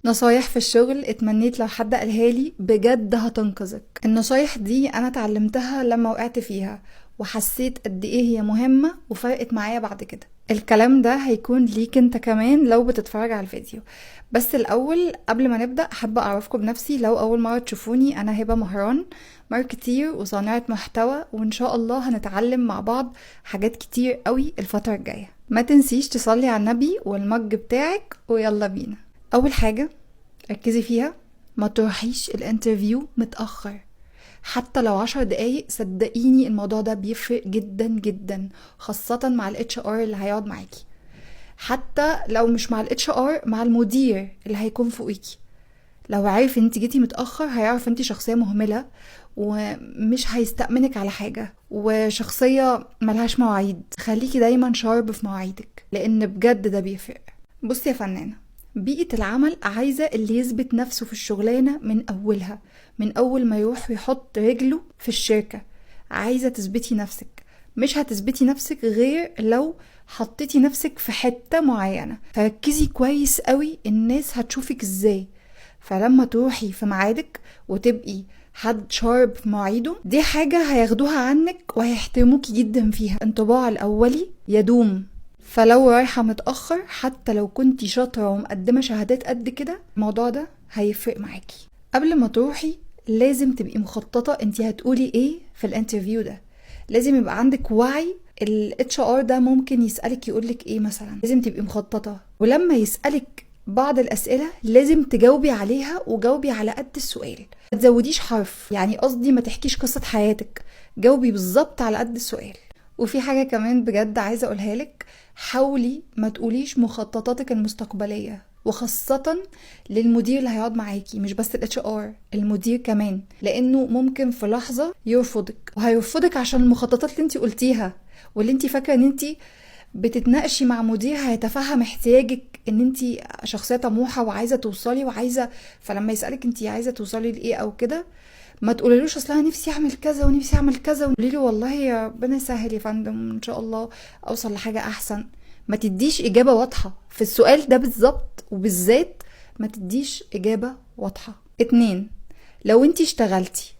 نصايح في الشغل اتمنيت لو حد قالها لي بجد هتنقذك. النصايح دي انا اتعلمتها لما وقعت فيها وحسيت قد ايه هي مهمة وفرقت معايا بعد كده. الكلام ده هيكون ليك انت كمان لو بتتفرج على الفيديو. بس الاول قبل ما نبدأ حابة اعرفكم بنفسي. لو اول مرة تشوفوني، انا هبة مهران، ماركتير وصانعة محتوى، وان شاء الله هنتعلم مع بعض حاجات كتير قوي الفترة الجاية. ما تنسيش تصلي على النبي والمج بتاعك ويلا بينا. اول حاجة ركزي فيها، ما تروحيش الانترفيو متأخر حتى لو 10 دقايق. صدقيني الموضوع ده بيفرق جدا جدا، خاصة مع الاتش ار اللي هيقعد معاكي. حتى لو مش مع الاتش ار، مع المدير اللي هيكون فوقيكي. لو عارف انت جيتي متأخر هيعرف انت شخصية مهملة ومش هيستأمنك على حاجة، وشخصية ملهاش مواعيد. خليكي دايما شارب في مواعيدك، لان بجد ده بيفرق. بصي يا فنانة، بيئة العمل عايزة اللي يثبت نفسه في الشغلانة من أولها، من أول ما يروح ويحط رجله في الشركة. عايزة تثبتي نفسك. مش هتثبتي نفسك غير لو حطيتي نفسك في حتة معينة. فركزي كويس قوي الناس هتشوفك ازاي. فلما تروحي في ميعادك وتبقي حد شارب في مواعيده، دي حاجة هياخدوها عنك وهيحترموكي جدا فيها. انطباع الأولي يدوم. فلو رايحة متأخر حتى لو كنتي شاطرة ومقدمة شهادات قد كده، الموضوع ده هيفرق معاكي. قبل ما تروحي لازم تبقي مخططة انتي هتقولي ايه في الانترفيو ده. لازم يبقى عندك وعي ال HR ده ممكن يسألك يقولك ايه مثلا. لازم تبقي مخططة، ولما يسألك بعض الأسئلة لازم تجاوبي عليها وجاوبي على قد السؤال. ما تزوديش حرف، يعني قصدي ما تحكيش قصة حياتك، جاوبي بالظبط على قد السؤال. وفي حاجة كمان بجد عايزة اقولها لك، حاولي ما تقوليش مخططاتك المستقبلية، وخاصة للمدير اللي هيقعد معاكي. مش بس الاتش ار، المدير كمان، لانه ممكن في لحظة يرفضك، وهيرفضك عشان المخططات اللي انتي قلتيها واللي انتي فاكرة ان انتي بتتناقشي مع مدير هيتفهم احتياجك ان انتي شخصية طموحة وعايزة توصلي وعايزة. فلما يسألك انتي عايزة توصلي لايه او كده، ما تقوليلوش اصلا أنا نفسي اعمل كذا ونفسي اعمل كذا، وقولي له والله يا ربنا يسهل يا فندم ان شاء الله اوصل لحاجه احسن. ما تديش اجابه واضحه في السؤال ده بالظبط، وبالذات ما تديش اجابه واضحه. 2، لو انتي اشتغلتي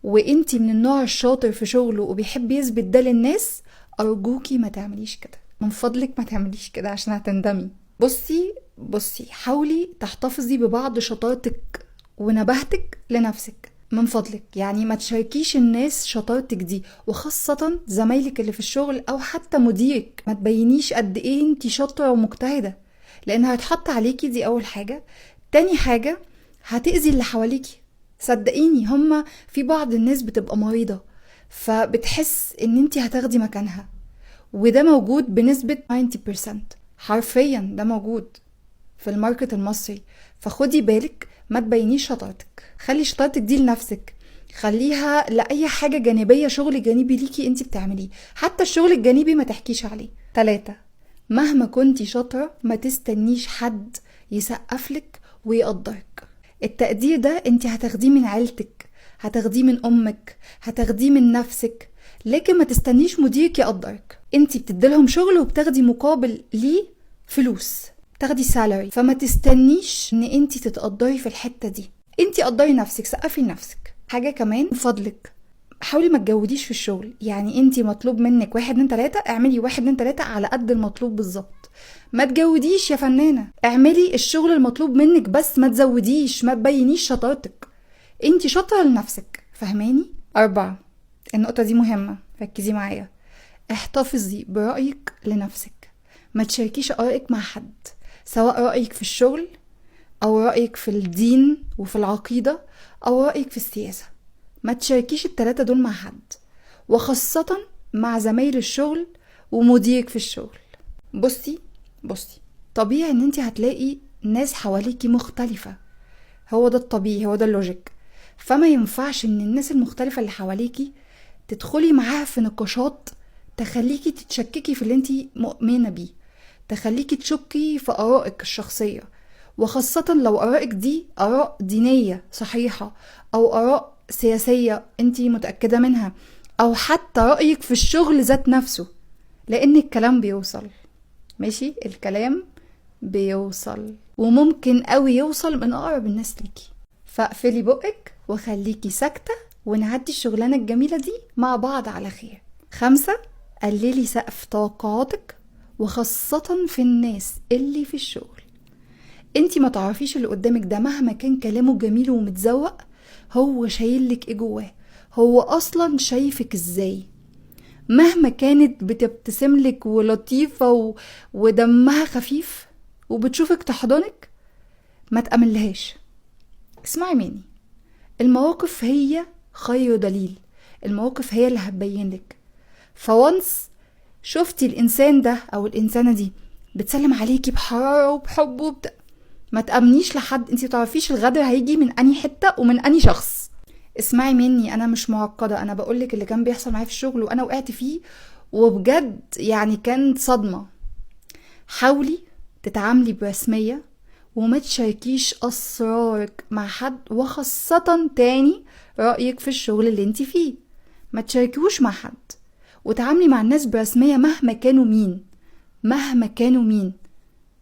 وانتي من النوع الشاطر في شغله وبيحب يثبت ده للناس، ارجوكي ما تعمليش كده. من فضلك ما تعمليش كده عشان هتندمي. بصي حاولي تحتفظي ببعض شطارتك ونباهتك لنفسك من فضلك. يعني ما تشاركيش الناس شطارتك دي، وخاصة زمايلك اللي في الشغل او حتى مديرك. ما تبينيش قد ايه انتي شاطرة ومجتهدة، لان هيتحط عليكي. دي اول حاجة. تاني حاجة، هتأذي اللي حواليكي. صدقيني هما في بعض الناس بتبقى مريضة فبتحس ان انتي هتاخدي مكانها، وده موجود بنسبة 90%. حرفيا ده موجود في الماركت المصري. فخدي بالك، ما تبينيش شطارتك. خلي شطارتك دي لنفسك، خليها لأي حاجة جانبية، شغل جانبي ليكي انت بتعمليه. حتى الشغل الجانبي ما تحكيش عليه. 3، مهما كنتي شاطرة ما تستنيش حد يسقفلك ويقدرك. التقدير ده انت هتاخديه من عيلتك، هتاخديه من امك، هتاخديه من نفسك. لكن ما تستنيش مديرك يقدرك. انت بتديلهم شغل وبتاخدي مقابل ليه فلوس، تاخدي سالري. فما تستنيش ان انت تتقدري في الحتة دي. انت قدري نفسك، سقفي لنفسك. حاجة كمان من فضلك، حاولي ما تجوديش في الشغل. يعني انت مطلوب منك 1 2 3، اعملي 1 2 3 على قد المطلوب بالظبط. ما تجوديش يا فنانة، اعملي الشغل المطلوب منك بس، ما تزوديش، ما تبينيش شطارتك. انت شاطرة لنفسك، فهماني؟ 4، النقطة دي مهمة، ركزي معايا. احتفظي برأيك لنفسك. ما تشاركيش آرائك مع حد، سواء رأيك في الشغل أو رأيك في الدين وفي العقيدة أو رأيك في السياسة. ما تشاركيش ال3 دول مع حد، وخاصة مع زمايل الشغل ومديرك في الشغل. بصي طبيعي ان انت هتلاقي ناس حواليكي مختلفة. هو ده الطبيعي، هو ده اللوجيك. فما ينفعش ان الناس المختلفة اللي حواليكي تدخلي معاها في نقاشات تخليكي تتشككي في اللي انتي مؤمنة بيه، تخليكي تشكي في آرائك الشخصية. وخاصة لو آرائك دي آراء دينية صحيحة، أو آراء سياسية انتي متأكدة منها، أو حتى رأيك في الشغل ذات نفسه. لأن الكلام بيوصل، ماشي؟ الكلام بيوصل. وممكن قوي يوصل من اقرب الناس ليكي. فاقفلي بقك وخليكي ساكتة ونعدي الشغلانة الجميلة دي مع بعض على خير. 5، قللي سقف توقعاتك وخاصة في الناس اللي في الشغل. انتي ما تعرفيش اللي قدامك ده مهما كان كلامه جميل ومتزوق، هو شايلك ايه جواه، هو اصلا شايفك ازاي. مهما كانت بتبتسملك ولطيفة ودمها خفيف وبتشوفك تحضنك، ما تأملهاش. اسمعي مني، المواقف هي خير دليل، المواقف هي اللي هتبينلك. فوانس شفتي الانسان ده او الانسانة دي بتسلم عليكي بحرارة وبحب ما تأمنيش لحد، انتي متعرفيش الغدر هيجي من اني حتة ومن اني شخص. اسمعي مني، انا مش معقدة، انا بقولك اللي كان بيحصل معايا في الشغل وانا وقعت فيه وبجد يعني كانت صدمة. حاولي تتعاملي برسمية وما تشاركيش اسرارك مع حد، وخاصة تاني رأيك في الشغل اللي انتي فيه ما تشاركيهوش مع حد، وتعاملي مع الناس برسمية مهما كانوا مين.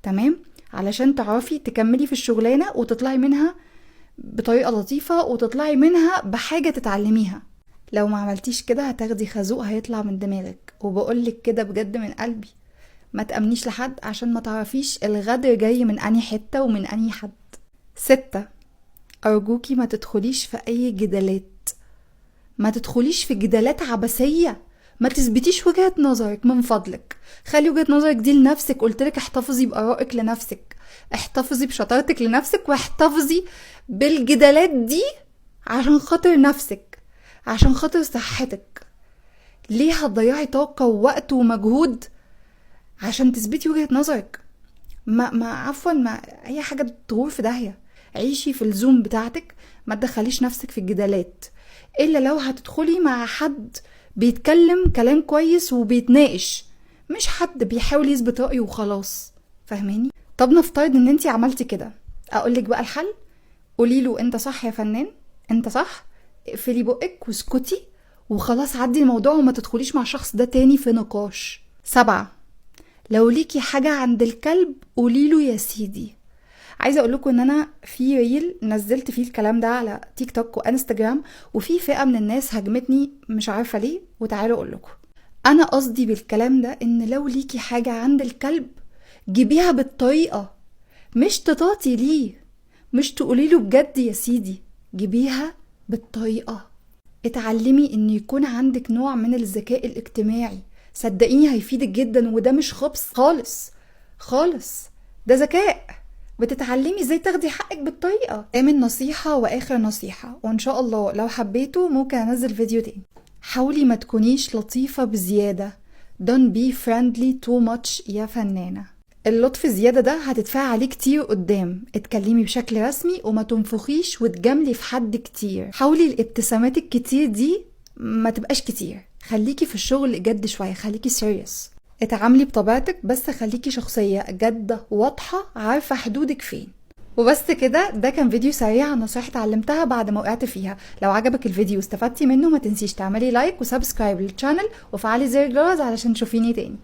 تمام؟ علشان تعرفي تكملي في الشغلانة وتطلعي منها بطريقة لطيفة وتطلعي منها بحاجة تتعلميها. لو ما عملتيش كده هتاخدي خازوق هيطلع من دماغك، وبقولك كده بجد من قلبي، ما تأمنيش لحد عشان ما تعرفيش الغدر جاي من انهي حتة ومن انهي حد. 6، أرجوكي ما تدخليش في أي جدالات، ما تدخليش في جدالات عبثية، ما تثبتيش وجهة نظرك من فضلك. خلي وجهة نظرك دي لنفسك، قلتلك احتفظي بآرائك لنفسك، احتفظي بشطارتك لنفسك، واحتفظي بالجدالات دي عشان خاطر نفسك، عشان خاطر صحتك. ليه هتضيعي طاقة ووقت ومجهود عشان تثبتي وجهة نظرك؟ ما اي حاجة تغور في داهية. عيشي في الزوم بتاعتك، ما تدخليش نفسك في الجدالات الا لو هتدخلي مع حد بيتكلم كلام كويس وبيتناقش، مش حد بيحاول يثبت رأيه وخلاص. فاهماني؟ طب نفترض ان انتي عملتي كده، اقولك بقى الحل. قوليله انت صح يا فنان، انت صح، اقفلي بقك واسكتي وخلاص، عدي الموضوع وما تدخليش مع الشخص ده تاني في نقاش. 7، لو ليكي حاجة عند الكلب قوليله يا سيدي. عايزه اقول لكم ان انا في ريل نزلت فيه الكلام ده على تيك توك وانستجرام، وفي فئه من الناس هجمتني مش عارفه ليه، وتعالوا اقول لكم. انا قصدي بالكلام ده ان لو ليكي حاجه عند الكلب جيبيها بالطريقه، مش تطاطي ليه، مش تقولي له بجد يا سيدي، جيبيها بالطريقه. اتعلمي ان يكون عندك نوع من الذكاء الاجتماعي، صدقيني هيفيدك جدا، وده مش خبث خالص، ده ذكاء. بتتعلمي ازاي تاخدي حقك بالطريقة. من نصيحة واخر نصيحة، وان شاء الله لو حبيتوا ممكن انزل فيديو تاني. حاولي ما تكونيش لطيفة بزيادة. Don't be friendly too much يا فنانة. اللطف زيادة ده هتدفع عليه كتير قدام. اتكلمي بشكل رسمي وما تنفخيش وتجاملي في حد كتير. حاولي الابتسامات الكتير دي ما تبقاش كتير، خليكي في الشغل جد شوية، خليكي سيريس. اتعاملي بطبيعتك بس خليكي شخصية جادة واضحة، عارفة حدودك فين. وبس كده، ده كان فيديو سريع عن نصايح اتعلمتها بعد ما وقعت فيها. لو عجبك الفيديو واستفدتي منه ما تنسيش تعملي لايك وسبسكرايب للشانل وفعلي زر الجرس علشان تشوفيني تاني.